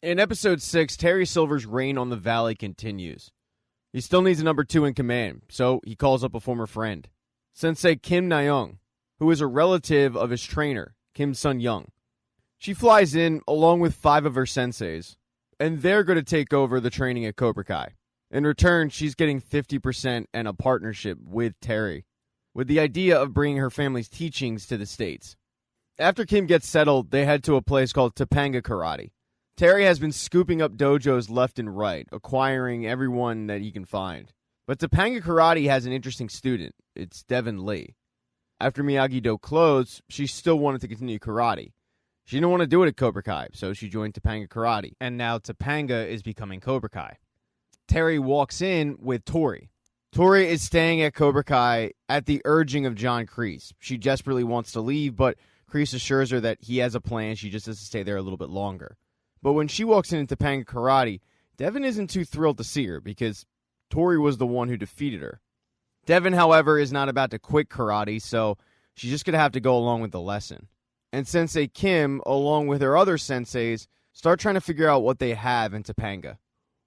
In episode 6, Terry Silver's reign on the Valley continues. He still needs a number 2 in command, so he calls up a former friend, Sensei Kim Na-young, who is a relative of his trainer, Kim Sun-young. She flies in along with 5 of her senseis, and they're going to take over the training at Cobra Kai. In return, she's getting 50% and a partnership with Terry, with the idea of bringing her family's teachings to the States. After Kim gets settled, they head to a place called Topanga Karate. Terry has been scooping up dojos left and right, acquiring everyone that he can find. But Topanga Karate has an interesting student. It's Devin Lee. After Miyagi-Do closed, she still wanted to continue karate. She didn't want to do it at Cobra Kai, so she joined Topanga Karate. And now Topanga is becoming Cobra Kai. Terry walks in with Tori. Tori is staying at Cobra Kai at the urging of John Kreese. She desperately wants to leave, but Kreese assures her that he has a plan. She just has to stay there a little bit longer. But when she walks in Topanga Karate, Devin isn't too thrilled to see her because Tori was the one who defeated her. Devin, however, is not about to quit karate, so she's just going to have to go along with the lesson. And Sensei Kim, along with her other senseis, start trying to figure out what they have in Topanga.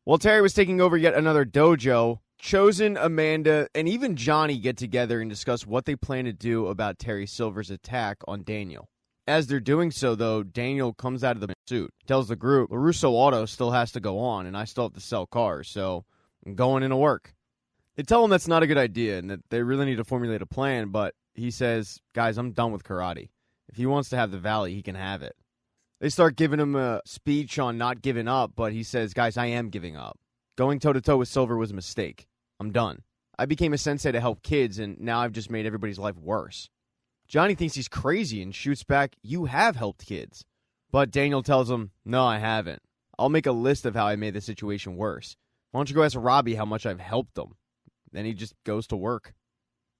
While Terry was taking over yet another dojo, Chosen, Amanda, and even Johnny get together and discuss what they plan to do about Terry Silver's attack on Daniel. As they're doing so, though, Daniel comes out of the suit, tells the group, LaRusso Auto still has to go on, and I still have to sell cars, so I'm going into work. They tell him that's not a good idea and that they really need to formulate a plan, but he says, guys, I'm done with karate. If he wants to have the Valley, he can have it. They start giving him a speech on not giving up, but he says, guys, I am giving up. Going toe-to-toe with Silver was a mistake. I'm done. I became a sensei to help kids, and now I've just made everybody's life worse. Johnny thinks he's crazy and shoots back, you have helped kids. But Daniel tells him, no, I haven't. I'll make a list of how I made the situation worse. Why don't you go ask Robbie how much I've helped them? Then he just goes to work.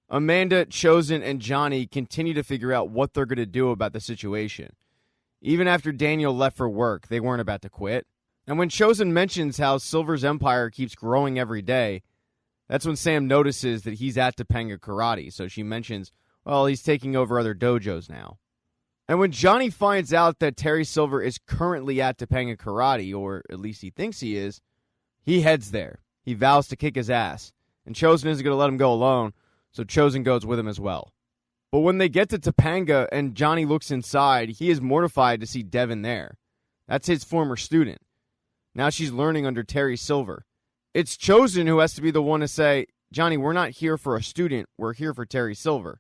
Amanda, Chosen, and Johnny continue to figure out what they're going to do about the situation. Even after Daniel left for work, they weren't about to quit. And when Chosen mentions how Silver's empire keeps growing every day, that's when Sam notices that he's at Topanga Karate, so she mentions, well, he's taking over other dojos now. And when Johnny finds out that Terry Silver is currently at Topanga Karate, or at least he thinks he is, he heads there. He vows to kick his ass. And Chosen isn't going to let him go alone, so Chosen goes with him as well. But when they get to Topanga and Johnny looks inside, he is mortified to see Devin there. That's his former student. Now she's learning under Terry Silver. It's Chosen who has to be the one to say, Johnny, we're not here for a student, we're here for Terry Silver.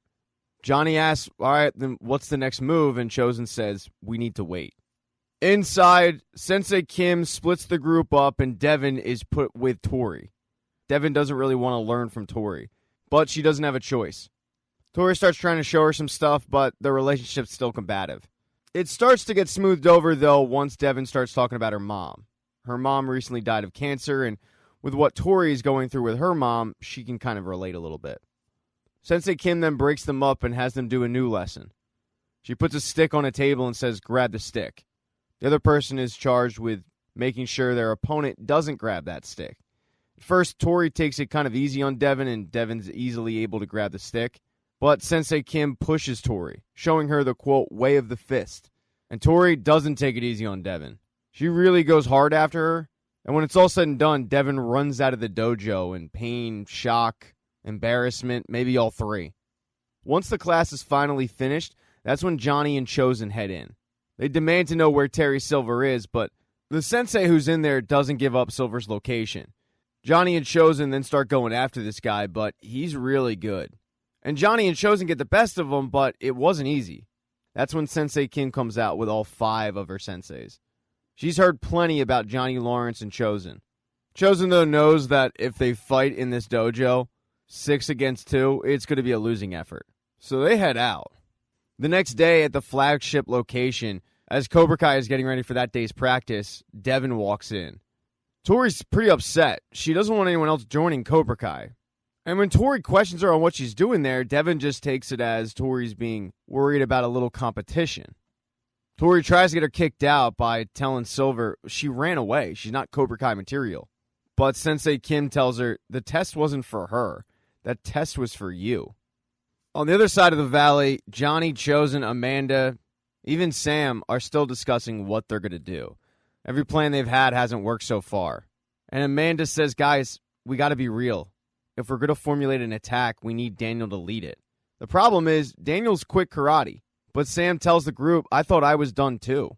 Johnny asks, all right, then what's the next move? And Chosen says, we need to wait. Inside, Sensei Kim splits the group up and Devin is put with Tori. Devin doesn't really want to learn from Tori, but she doesn't have a choice. Tori starts trying to show her some stuff, but their relationship's still combative. It starts to get smoothed over, though, once Devin starts talking about her mom. Her mom recently died of cancer, and with what Tori is going through with her mom, she can kind of relate a little bit. Sensei Kim then breaks them up and has them do a new lesson. She puts a stick on a table and says, grab the stick. The other person is charged with making sure their opponent doesn't grab that stick. At first, Tori takes it kind of easy on Devin, and Devin's easily able to grab the stick. But Sensei Kim pushes Tori, showing her the, quote, way of the fist. And Tori doesn't take it easy on Devin. She really goes hard after her. And when it's all said and done, Devin runs out of the dojo in pain, shock, embarrassment, maybe all three. Once the class is finally finished, that's when Johnny and Chosen head in. They demand to know where Terry Silver is, but the sensei who's in there doesn't give up Silver's location. Johnny and Chosen then start going after this guy, but he's really good. And Johnny and Chosen get the best of him, but it wasn't easy. That's when Sensei Kim comes out with all 5 of her senseis. She's heard plenty about Johnny Lawrence and Chosen. Chosen, though, knows that if they fight in this dojo, 6 against 2, it's going to be a losing effort. So they head out. The next day at the flagship location, as Cobra Kai is getting ready for that day's practice, Devin walks in. Tori's pretty upset. She doesn't want anyone else joining Cobra Kai. And when Tori questions her on what she's doing there, Devin just takes it as Tori's being worried about a little competition. Tori tries to get her kicked out by telling Silver she ran away. She's not Cobra Kai material. But Sensei Kim tells her the test wasn't for her. That test was for you. On the other side of the valley, Johnny, Chosen, Amanda, even Sam are still discussing what they're going to do. Every plan they've had hasn't worked so far. And Amanda says, guys, we got to be real. If we're going to formulate an attack, we need Daniel to lead it. The problem is, Daniel's quit karate. But Sam tells the group, I thought I was done too.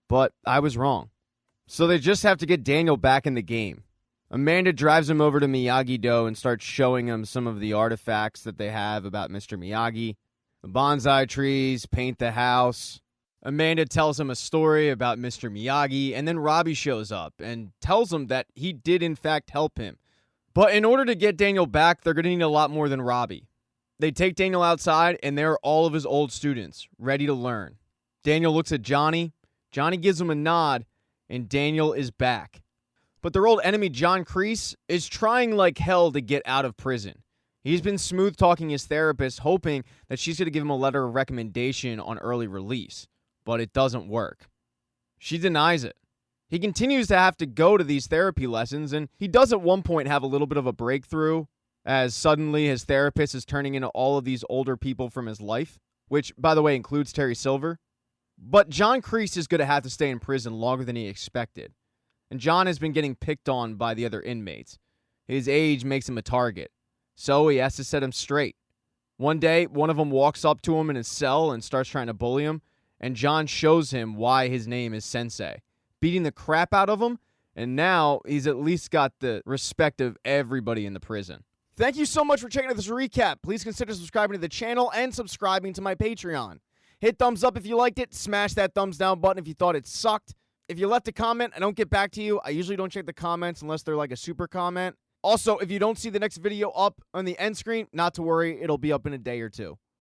But I was wrong. So they just have to get Daniel back in the game. Amanda drives him over to Miyagi-Do and starts showing him some of the artifacts that they have about Mr. Miyagi. The bonsai trees, paint the house. Amanda tells him a story about Mr. Miyagi, and then Robbie shows up and tells him that he did in fact help him. But in order to get Daniel back, they're going to need a lot more than Robbie. They take Daniel outside, and there are all of his old students, ready to learn. Daniel looks at Johnny. Johnny gives him a nod, and Daniel is back. But their old enemy, John Kreese, is trying like hell to get out of prison. He's been smooth-talking his therapist, hoping that she's going to give him a letter of recommendation on early release. But it doesn't work. She denies it. He continues to have to go to these therapy lessons, and he does at one point have a little bit of a breakthrough, as suddenly his therapist is turning into all of these older people from his life, which, by the way, includes Terry Silver. But John Kreese is going to have to stay in prison longer than he expected. And John has been getting picked on by the other inmates. His age makes him a target, so he has to set him straight. One day, one of them walks up to him in his cell and starts trying to bully him, and John shows him why his name is Sensei, beating the crap out of him, and now he's at least got the respect of everybody in the prison. Thank you so much for checking out this recap. Please consider subscribing to the channel and subscribing to my Patreon. Hit thumbs up if you liked it. Smash that thumbs down button if you thought it sucked. If you left a comment, I don't get back to you. I usually don't check the comments unless they're like a super comment. Also, if you don't see the next video up on the end screen, not to worry, it'll be up in a day or two.